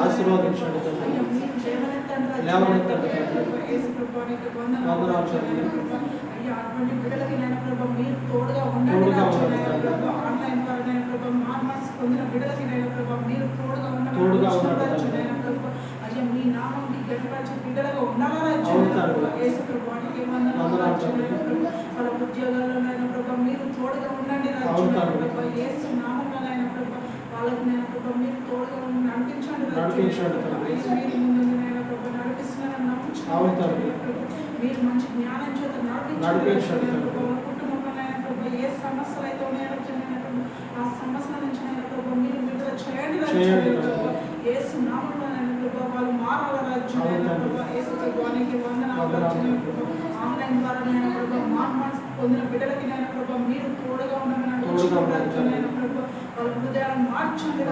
ఆశీర్వదించండి తండ్రి. లేవనెత్తండి అయ్యా అటువంటి బిడ్డలకి నేను ప్రభావ మీరు తోడుగా ఉండండి. ఆన్లైన్ ద్వారా నేను ప్రభావ మార్క్స్ పొందిన బిడ్డలకి నేను ప్రభావ మీరు తోడుగా ఉండండి. అయ్యా మీ నామంకి గట్టిపరిచే బిడ్డలుగా ఉండాలని యేసు ప్రభువానికి వాళ్ళ ఉద్యోగాల్లో నైనా ప్రభావ మీరు తోడుగా ఉండండి. యేసు నామంలో నైనా ప్రభావ వాళ్ళకి నేను ప్రభావ మీరు తోడుగా ఉండి నడిపించండి. మీరు ముందు నైనా ప్రభావ నడిపిస్తున్నారని నమ్ముచున్నాను. మీరు మంచి జ్ఞానం చేత నడిపించండి. కుటుంబంలో నైనా ప్రభావ ఏ సమస్యలు అయితే ఉన్నాయో ఆ సమస్యల నుంచి నైనా ప్రభావ మీరు విడుదల చేయండి. యేసు నామంలో నైనా ప్రభావ వాళ్ళు మారాల యేసు ప్రభువానికి వందనాలు. ఆన్లైన్ ద్వారా నైనా ప్రభావ మార్క్స్ పొందిన బిడ్డలకి నైనా ప్రభావ మీరు తోడుగా ఉండమని అడుగుతున్నాను. ప్రభావ వాళ్ళ హృదయాలను మార్చండి.